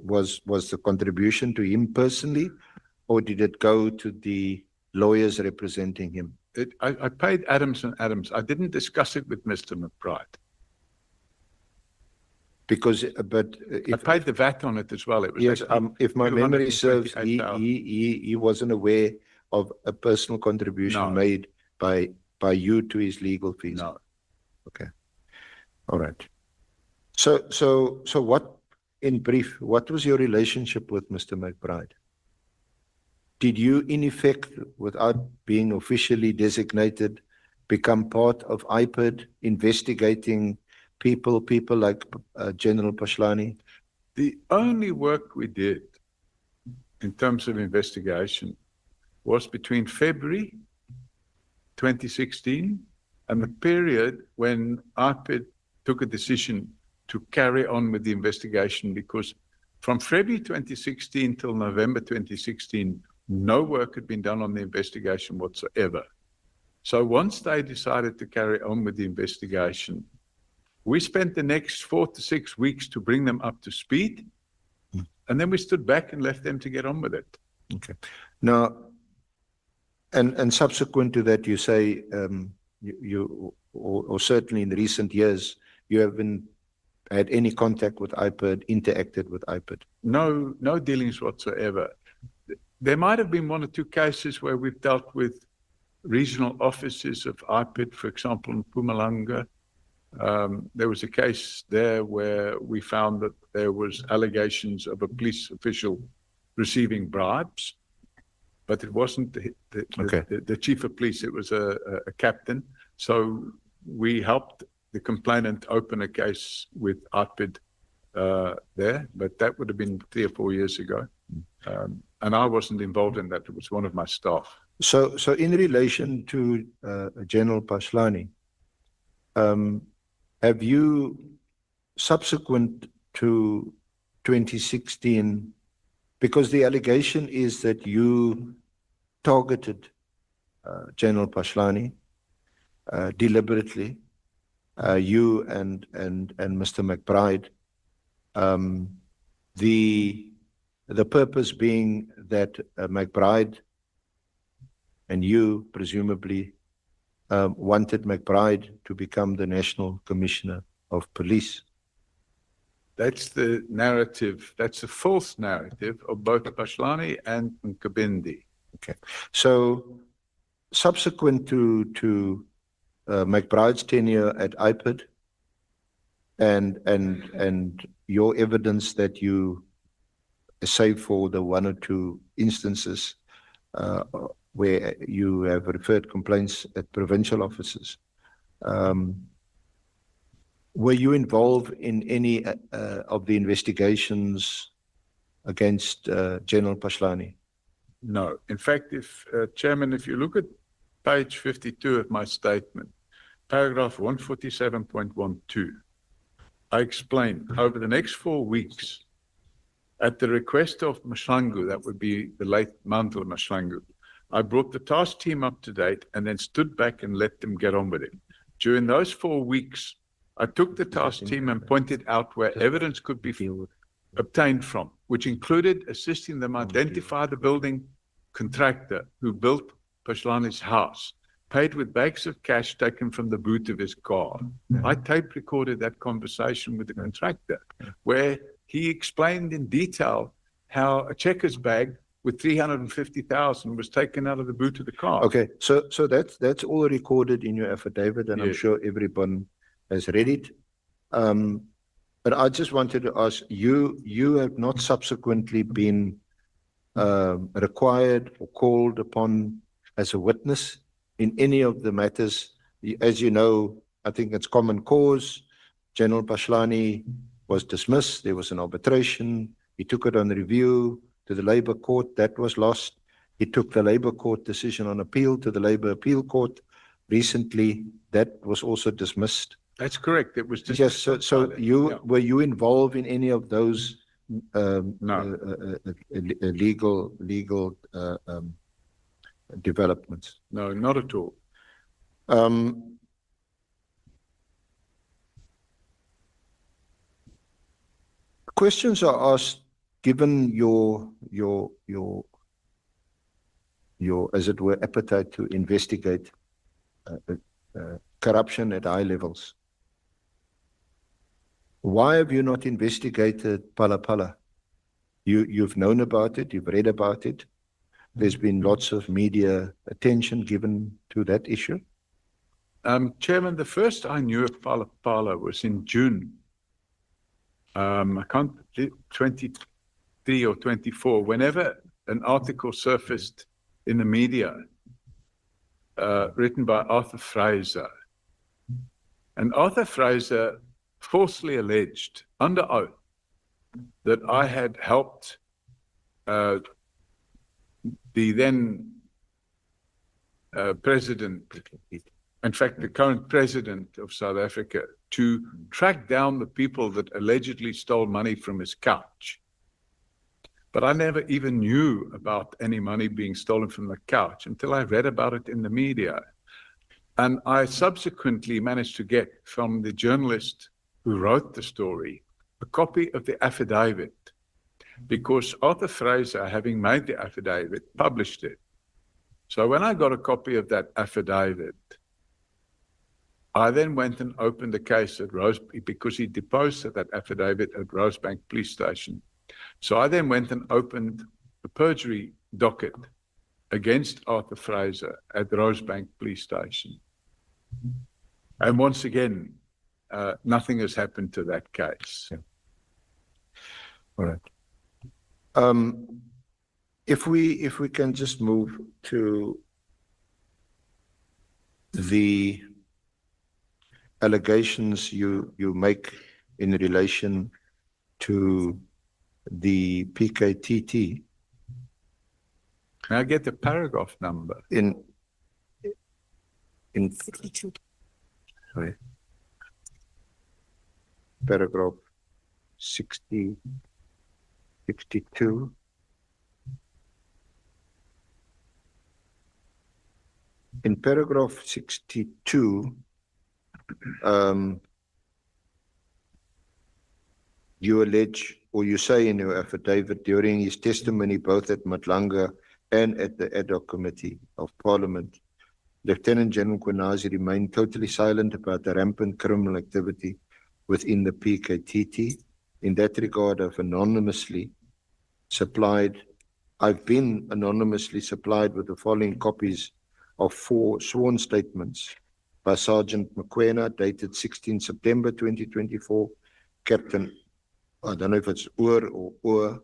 was the contribution to him personally, or did it go to the lawyers representing him? I paid Adams and Adams. I didn't discuss it with Mr. McBride. Because, I paid the VAT on it as well. It was yes, if my memory serves, he wasn't aware of a personal contribution made by you to his legal fees. No. Okay. All right. So what, in brief, what was your relationship with Mr. McBride? Did you, in effect, without being officially designated, become part of IPID investigating people like General Pashlani? The only work we did in terms of investigation was between February 2016 and the period when IPID took a decision to carry on with the investigation, because from February 2016 till November 2016, no work had been done on the investigation whatsoever. So once they decided to carry on with the investigation, we spent the next 4 to 6 weeks to bring them up to speed, and then we stood back and left them to get on with it. Okay. Now, and subsequent to that, you say or certainly in recent years, you haven't had any contact with IPID, interacted with IPID? No dealings whatsoever. There might have been 1 or 2 cases where we've dealt with regional offices of IPID, for example, in Mpumalanga. There was a case there where we found that there was allegations of a police official receiving bribes, but it wasn't the chief of police, it was a captain. So we helped the complainant open a case with IPID there, but that would have been 3 or 4 years ago. And I wasn't involved in that, it was one of my staff. So in relation to General Pashlani, have you, subsequent to 2016, because the allegation is that you targeted General Pashlani deliberately, you and Mr. McBride, the purpose being that McBride and you presumably wanted McBride to become the National Commissioner of Police. That's the narrative, that's a false narrative of both Pashlani and Mkhwanazi. Okay. So subsequent to McBride's tenure at IPID and your evidence that you, save for the 1 or 2 instances where you have referred complaints at provincial offices, were you involved in any of the investigations against General Pashlani? No. In fact, Chairman, if you look at page 52 of my statement, paragraph 147.12, I explained over the next 4 weeks, at the request of Mahlangu, that would be the late Mandla Mahlangu, I brought the task team up to date and then stood back and let them get on with it. During those 4 weeks, I took the task team and pointed out where evidence could be obtained from, which included assisting them identify the building contractor who built Pashlani's house, paid with bags of cash taken from the boot of his car. I tape recorded that conversation with the contractor, where he explained in detail how a checkers bag with 350,000 was taken out of the boot of the car. Okay, so that's all recorded in your affidavit, and yes, I'm sure everyone has read it. But I just wanted to ask, you have not subsequently been required or called upon as a witness in any of the matters. As you know, I think it's common cause. General Pashlani was dismissed. There was an arbitration. He took it on review to the Labour Court. That was lost. He took the Labour Court decision on appeal to the Labour Appeal Court. Recently, that was also dismissed. That's correct. It was dismissed. Yes. So were you involved in any of those legal developments? No, not at all. Questions are asked given your, as it were, appetite to investigate corruption at high levels, why have you not investigated Phala Phala? You've known about it, you've read about it. There's been lots of media attention given to that issue. Chairman, the first I knew of Phala Phala was in June. I can't, 23 or 24, whenever an article surfaced in the media, written by Arthur Fraser. And Arthur Fraser falsely alleged, under oath, that I had helped the then president, in fact, the current president of South Africa, to track down the people that allegedly stole money from his couch. But I never even knew about any money being stolen from the couch until I read about it in the media. And I subsequently managed to get from the journalist who wrote the story a copy of the affidavit, because Arthur Fraser, having made the affidavit, published it. So when I got a copy of that affidavit, I then went and opened a case at because he deposed that affidavit at Rosebank Police Station. So I then went and opened a perjury docket against Arthur Fraser at Rosebank Police Station. And once again, nothing has happened to that case. Yeah. All right. If we can just move to the allegations you make in relation to the PKTT. May I get the paragraph number? In 62. Sorry. Paragraph 62. In paragraph 62, you allege, or you say in your affidavit, during his testimony both at Matlanga and at the ad hoc committee of Parliament, Lieutenant General Mkhwanazi remained totally silent about the rampant criminal activity within the PKTT. In that regard, I've been anonymously supplied with the following copies of 4 sworn statements by Sergeant Mkhwanazi, dated 16 September 2024, Captain, I don't know if it's OOR,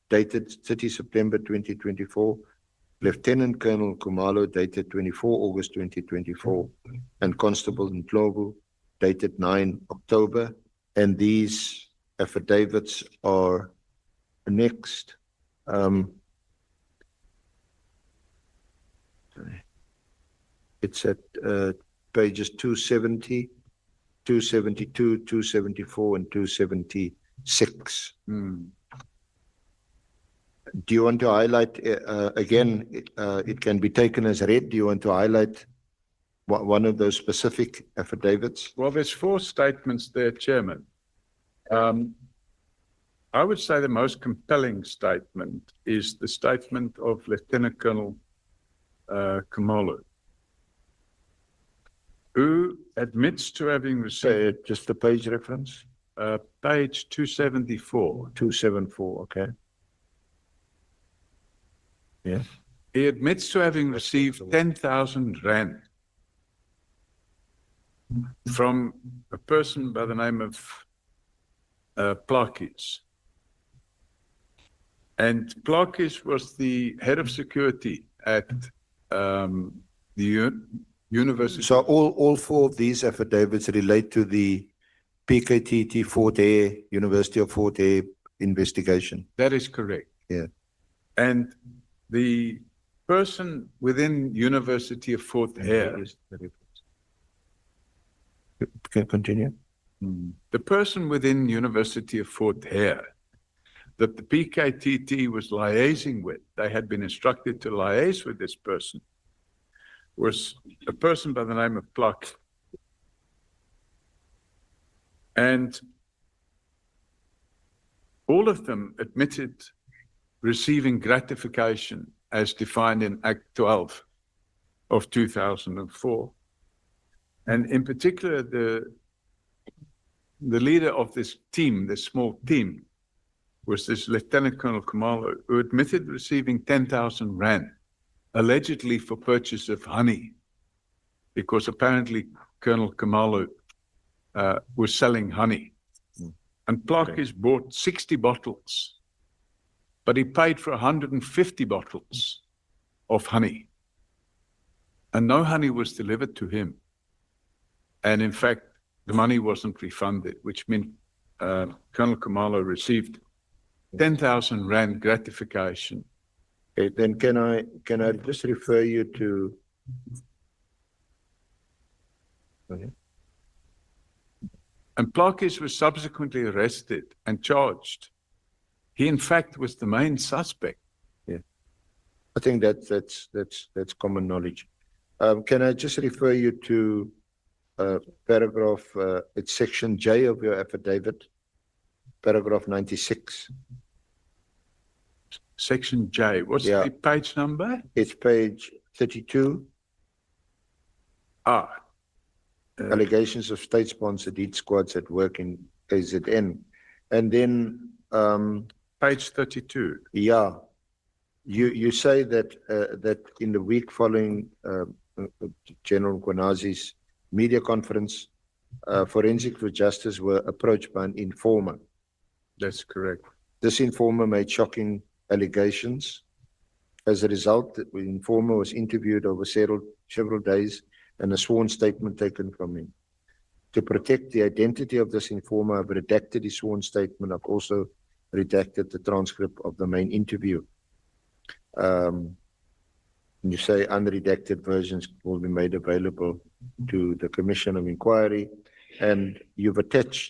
dated 30 September 2024, Lieutenant Colonel Khumalo, dated 24 August 2024, and Constable Ndlovu, dated 9 October. And these affidavits are annexed. It's at pages 270, 272, 274, and 276. Do you want to highlight, again, it can be taken as read. Do you want to highlight one of those specific affidavits? Well, there's 4 statements there, Chairman. I would say the most compelling statement is the statement of Lieutenant Colonel Khumalo, who admits to having received... Just the page reference? Page 274. 274, okay. Yeah. He admits to having received 10,000 rand from a person by the name of Plakis. And Plakis was the head of security at the university. So all 4 of these affidavits relate to the PKTT Fort Hare, University of Fort Hare investigation. That is correct. Yeah. And the person within University of Fort Hare. Can continue. The person within University of Fort Hare that the PKTT was liaising with, they had been instructed to liaise with this person, was a person by the name of Plak. And All of them admitted receiving gratification as defined in Act 12 of 2004. And in particular, the leader of this team, this small team, was this Lieutenant Colonel Khumalo, who admitted receiving 10,000 rand, allegedly for purchase of honey, because apparently Colonel Khumalo was selling honey. And Plakis bought 60 bottles, but he paid for 150 bottles of honey. And no honey was delivered to him. And in fact, the money wasn't refunded, which meant Colonel Khumalo received 10,000 rand gratification. Okay, then can I just refer you to And Plakis was subsequently arrested and charged. He, in fact, was the main suspect. Yeah, I think that's common knowledge. Can I just refer you to paragraph? It's section J of your affidavit, paragraph 96. Section J. What's the page number? It's page 32. Allegations of state-sponsored heat squads at work in KZN. And then page 32. Yeah. You say that that in the week following General Mkhwanazi's media conference, Forensic for Justice were approached by an informer. That's correct. This informer made shocking allegations. As a result, the informer was interviewed over several days and a sworn statement taken from him. To protect the identity of this informer, I've redacted his sworn statement. I've also redacted the transcript of the main interview. You say unredacted versions will be made available to the Commission of Inquiry, and you attach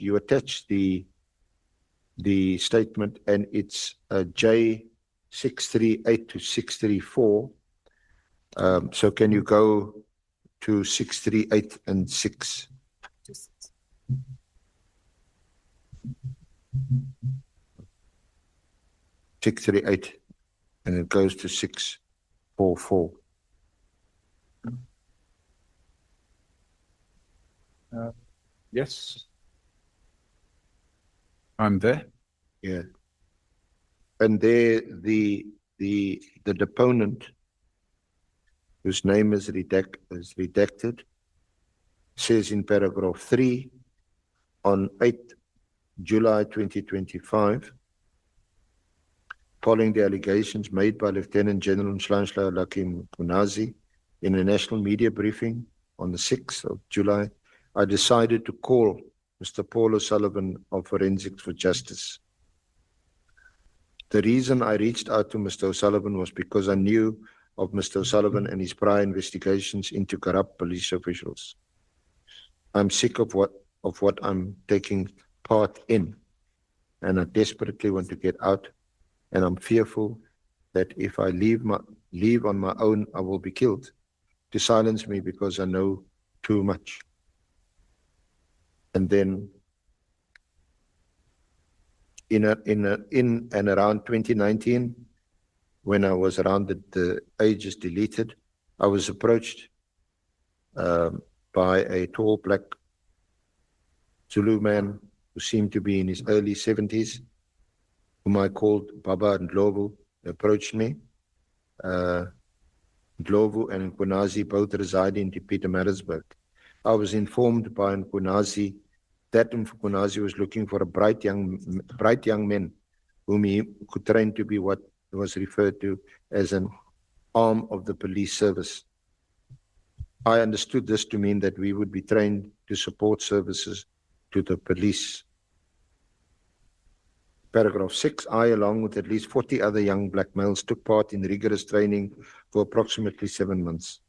the statement, and it's J638 to 634. So can you go to 638 and 6? (638) and it goes to 644. Yes, I'm there. Yeah, and there the deponent, whose name is redacted, says in paragraph 3, on 8 July 2025, following the allegations made by Lieutenant General Nhlanhla Mkhwanazi in a national media briefing on the 6th of July, I decided to call Mr. Paul O'Sullivan of Forensics for Justice. The reason I reached out to Mr. O'Sullivan was because I knew of Mr. O'Sullivan and his prior investigations into corrupt police officials. I'm sick of what I'm taking part in, and I desperately want to get out, and I'm fearful that if I leave on my own, I will be killed. To silence me because I know too much. And then in and around 2019, when I was around the ages deleted, I was approached by a tall black Zulu man who seemed to be in his early 70s, whom I called Baba Ndlovu, approached me. Ndlovu and Mkhwanazi both reside in Pietermaritzburg. I was informed by Mkhwanazi that Mkhwanazi was looking for a bright young man whom he could train to be what was referred to as an arm of the police service. I understood this to mean that we would be trained to support services to the police. Paragraph 6, I, along with at least 40 other young black males, took part in rigorous training for approximately 7 months.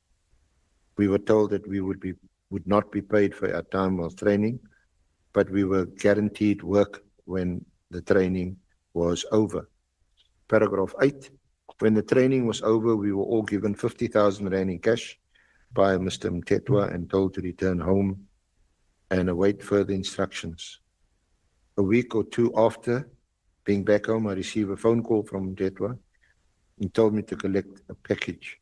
We were told that we would not be paid for our time while training, but we were guaranteed work when the training was over. Paragraph 8, when the training was over, we were all given 50,000 rand in cash by Mr. Mtetwa and told to return home and await further instructions. A week or two after, Being back home, I received a phone call from Mtetwa. He told me to collect a package.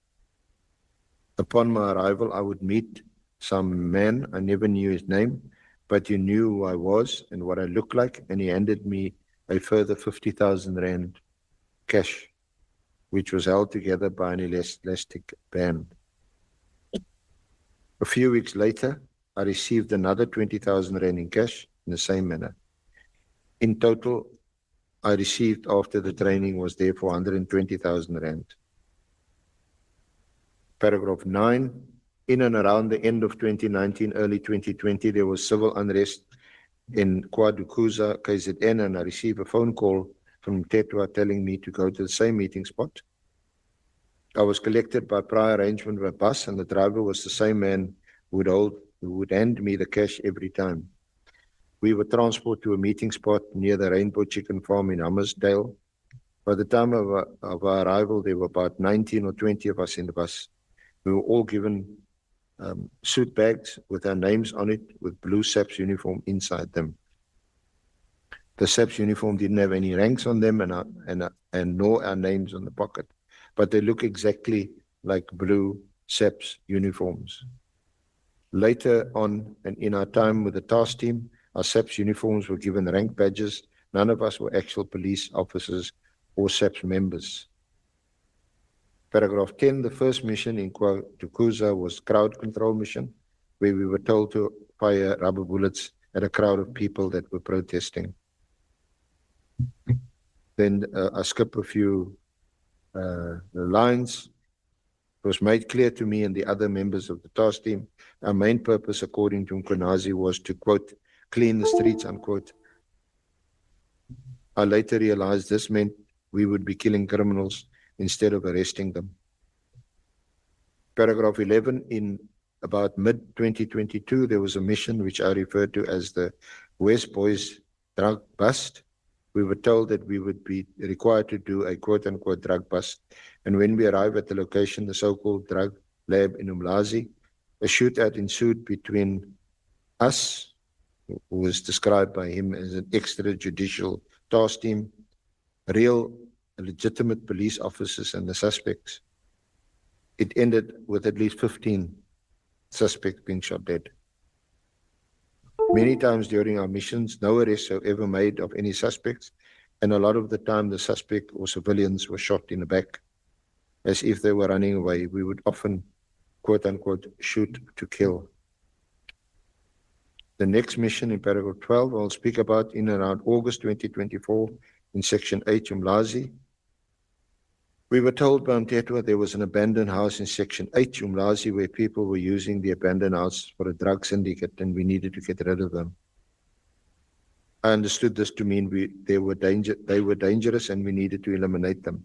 Upon my arrival, I would meet some man. I never knew his name, but he knew who I was and what I looked like, and he handed me a further 50,000 rand cash, which was held together by an elastic band. A few weeks later, I received another 20,000 rand in cash in the same manner. In total, I received after the training was therefore 120,000 rand. Paragraph 9, in and around the end of 2019, early 2020, there was civil unrest in KwaDukuza, KZN, and I received a phone call from Mtetwa telling me to go to the same meeting spot. I was collected by prior arrangement by bus, and the driver was the same man who would hand me the cash every time. We were transported to a meeting spot near the Rainbow Chicken Farm in Hammersdale. By the time of our arrival, there were about 19 or 20 of us in the bus. We were all given suit bags with our names on it, with blue SAPS uniform inside them. The SAPS uniform didn't have any ranks on them and nor our names on the pocket, but they look exactly like blue SAPS uniforms. Later on, and in our time with the task team, our SAPS uniforms were given rank badges. None of us were actual police officers or SAPS members. Paragraph 10, the first mission in KwaDukuza was crowd control mission, where we were told to fire rubber bullets at a crowd of people that were protesting. Then I skip a few lines. It was made clear to me and the other members of the task team, our main purpose, according to Mkhwanazi, was to, quote, clean the streets, unquote. I later realized this meant we would be killing criminals instead of arresting them. Paragraph 11, in about mid-2022, there was a mission which I referred to as the West Boys drug bust. We were told that we would be required to do a quote-unquote drug bust. And when we arrived at the location, the so-called drug lab in Mkhwanazi, a shootout ensued between us, who was described by him as an extrajudicial task team, real legitimate police officers and the suspects. It ended with at least 15 suspects being shot dead. Many times during our missions, no arrests were ever made of any suspects, and a lot of the time the suspect or civilians were shot in the back as if they were running away. We would often, quote-unquote, shoot to kill. The next mission in paragraph 12, I'll speak about in around August 2024 in section 8, Mkhwanazi. We were told by Mtetwa there was an abandoned house in section 8, Mkhwanazi, where people were using the abandoned house for a drug syndicate and we needed to get rid of them. I understood this to mean they were dangerous and we needed to eliminate them.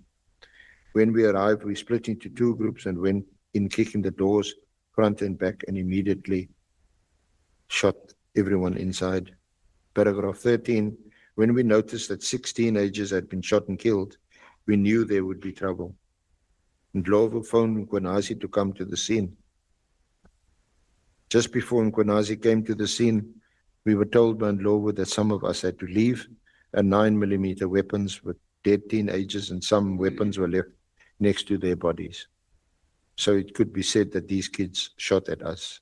When we arrived, we split into two groups and went in kicking the doors front and back and immediately shot everyone inside. Paragraph 13, when we noticed that 6 teenagers had been shot and killed, we knew there would be trouble. Ndlovu phoned Mkhwanazi to come to the scene. Just before Mkhwanazi came to the scene, we were told by Ndlovu that some of us had to leave, and 9mm weapons with dead teenagers and some weapons were left next to their bodies. So it could be said that these kids shot at us.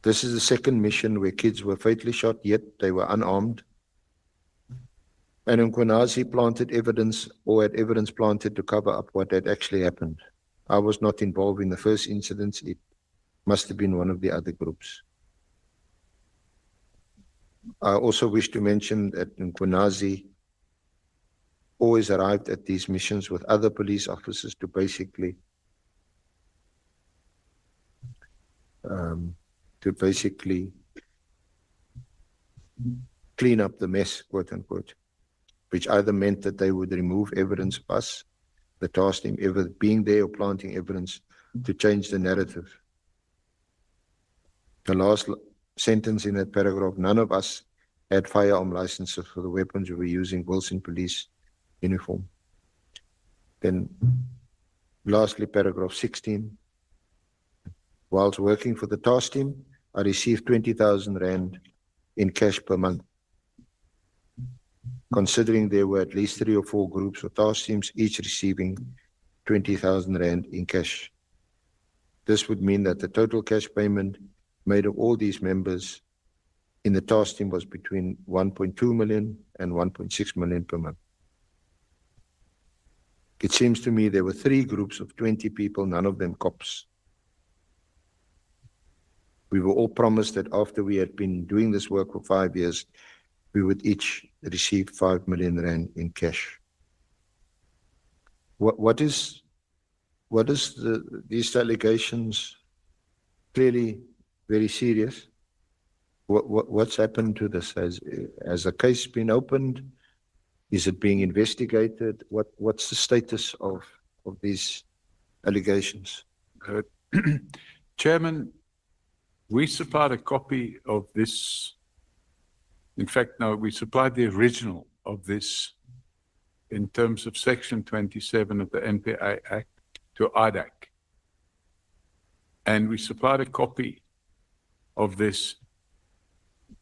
This is the second mission where kids were fatally shot, yet they were unarmed. And Mkhwanazi planted evidence or had evidence planted to cover up what had actually happened. I was not involved in the first incidents. It must have been one of the other groups. I also wish to mention that Mkhwanazi always arrived at these missions with other police officers to basically clean up the mess, quote unquote, which either meant that they would remove evidence of us, the task team, ever being there or planting evidence to change the narrative. The last sentence in that paragraph, none of us had firearm licenses for the weapons we were using, Wilson police uniform. Then lastly, paragraph 16, whilst working for the task team, I received 20,000 Rand in cash per month. considering there were at least 3 or 4 groups or task teams, each receiving 20,000 rand in cash. This would mean that the total cash payment made of all these members in the task team was between 1.2 million and 1.6 million per month. It seems to me there were 3 groups of 20 people, none of them cops. We were all promised that after we had been doing this work for 5 years, we would each receive 5 million rand in cash. What is these allegations clearly very serious? What's happened to this? Has a case been opened? Is it being investigated? What's the status of these allegations? Chairman, we supplied a copy of this. In fact, no, we supplied the original of this in terms of Section 27 of the NPA Act to IDAC. And we supplied a copy of this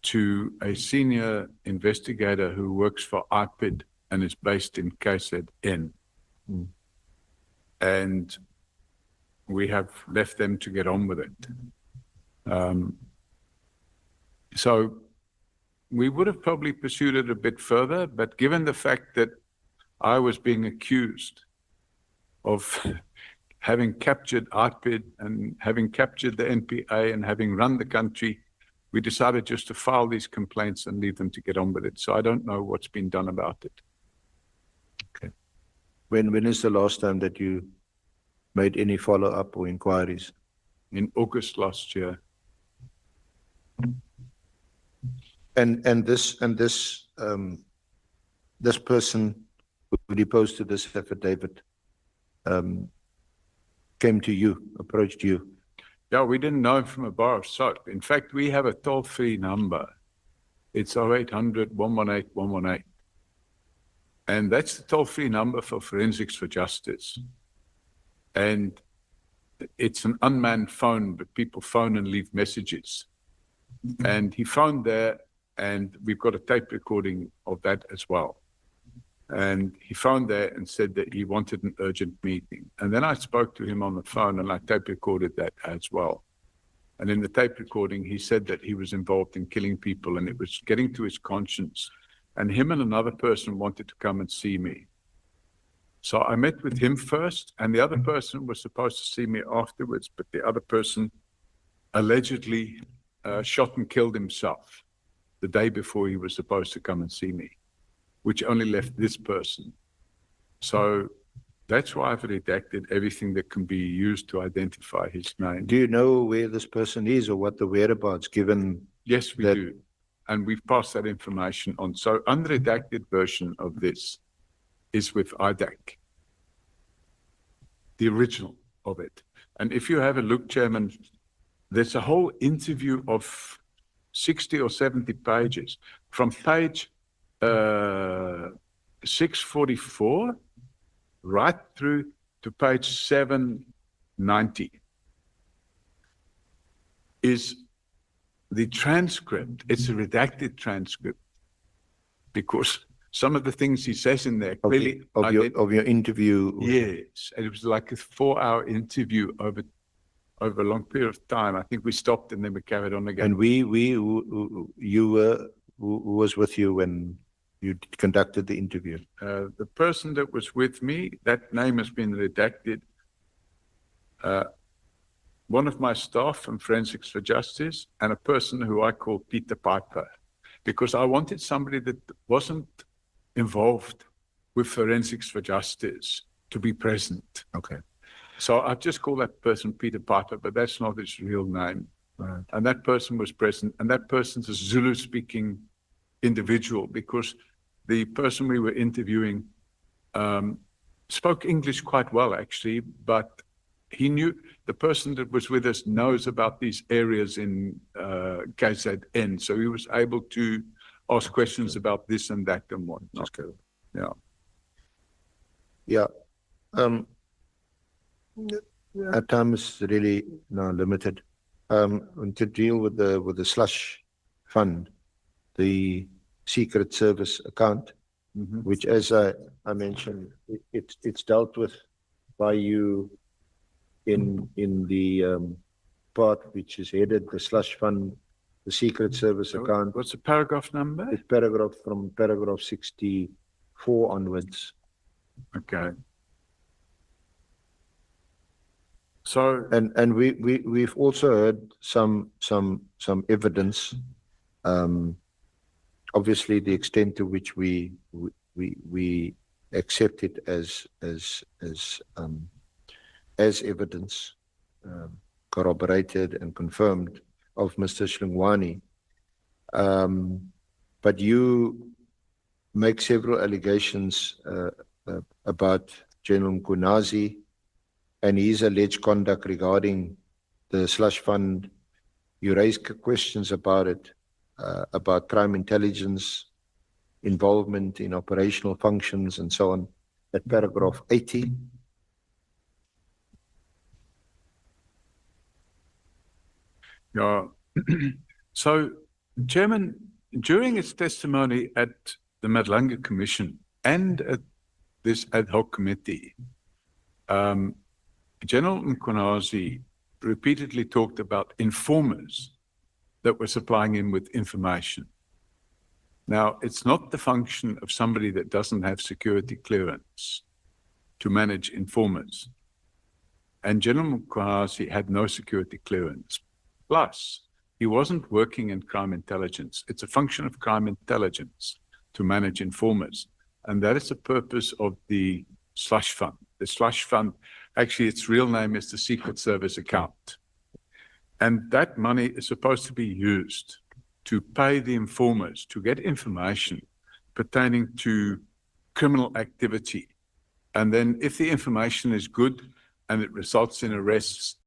to a senior investigator who works for IPID and is based in KZN. And we have left them to get on with it. So we would have probably pursued it a bit further, but given the fact that I was being accused of having captured IPID and having captured the NPA and having run the country, we decided just to file these complaints and leave them to get on with it. So I don't know what's been done about it. Okay. When is the last time that you made any follow-up or inquiries? In August last year. And this person who deposed to this affidavit came to you, approached you. Yeah, we didn't know him from a bar of soap. In fact, we have a toll-free number. It's 0800 118 118. And that's the toll-free number for Forensics for Justice. And it's an unmanned phone, but people phone and leave messages. And he phoned there, and we've got a tape recording of that as well. And he phoned there and said that he wanted an urgent meeting. And then I spoke to him on the phone and I tape recorded that as well. And in the tape recording, he said that he was involved in killing people and it was getting to his conscience. And him and another person wanted to come and see me. So I met with him first, and the other person was supposed to see me afterwards, but the other person allegedly shot and killed himself the day before he was supposed to come and see me, which only left this person. So that's why I've redacted everything that can be used to identify his name. Do you know where this person is or what the whereabouts, given? Yes, we do. And we've passed that information on. So unredacted version of this is with IDAC, the original of it. And if you have a look, Chairman, there's a whole interview of 60 or 70 pages from page 644 right through to page 790 is the transcript. It's a redacted transcript because some of the things he says in there clearly of your interview. Yes, and it was like a 4-hour interview over a long period of time. I think we stopped and then we carried on again. And who was with you when you conducted the interview? The person that was with me, that name has been redacted. One of my staff from Forensics for Justice and a person who I call Peter Piper, because I wanted somebody that wasn't involved with Forensics for Justice to be present. Okay. So I've just called that person Peter Piper, but that's not his real name. Right. And that person was present, and that person's a Zulu-speaking individual because the person we were interviewing spoke English quite well, actually, but he knew, the person that was with us knows about these areas in KZN, so he was able to ask questions about this and that and whatnot. Yeah. Yeah. Our time is really now limited. To deal with the slush fund, the Secret Service account, which, as I mentioned, it's dealt with by you in the part which is headed the slush fund, the Secret Service account. What's the paragraph number? It's from paragraph 64 onwards. Okay. So, And we've also heard some evidence. Obviously, the extent to which we accept it as evidence, corroborated and confirmed, of Mr. Mkhwanazi. But you make several allegations about General Mkhwanazi and his alleged conduct regarding the slush fund. You raise questions about it, about crime intelligence, involvement in operational functions, and so on, at paragraph 80. yeah. So, Chairman, during its testimony at the Madlanga Commission and at this ad hoc committee, General Mkhwanazi repeatedly talked about informers that were supplying him with information. Now, it's not the function of somebody that doesn't have security clearance to manage informers. And General Mkhwanazi had no security clearance. Plus, he wasn't working in crime intelligence. It's a function of crime intelligence to manage informers. And that is the purpose of the slush fund. The slush fund, actually, its real name is the Secret Service account. And that money is supposed to be used to pay the informers to get information pertaining to criminal activity. And then if the information is good and it results in arrests,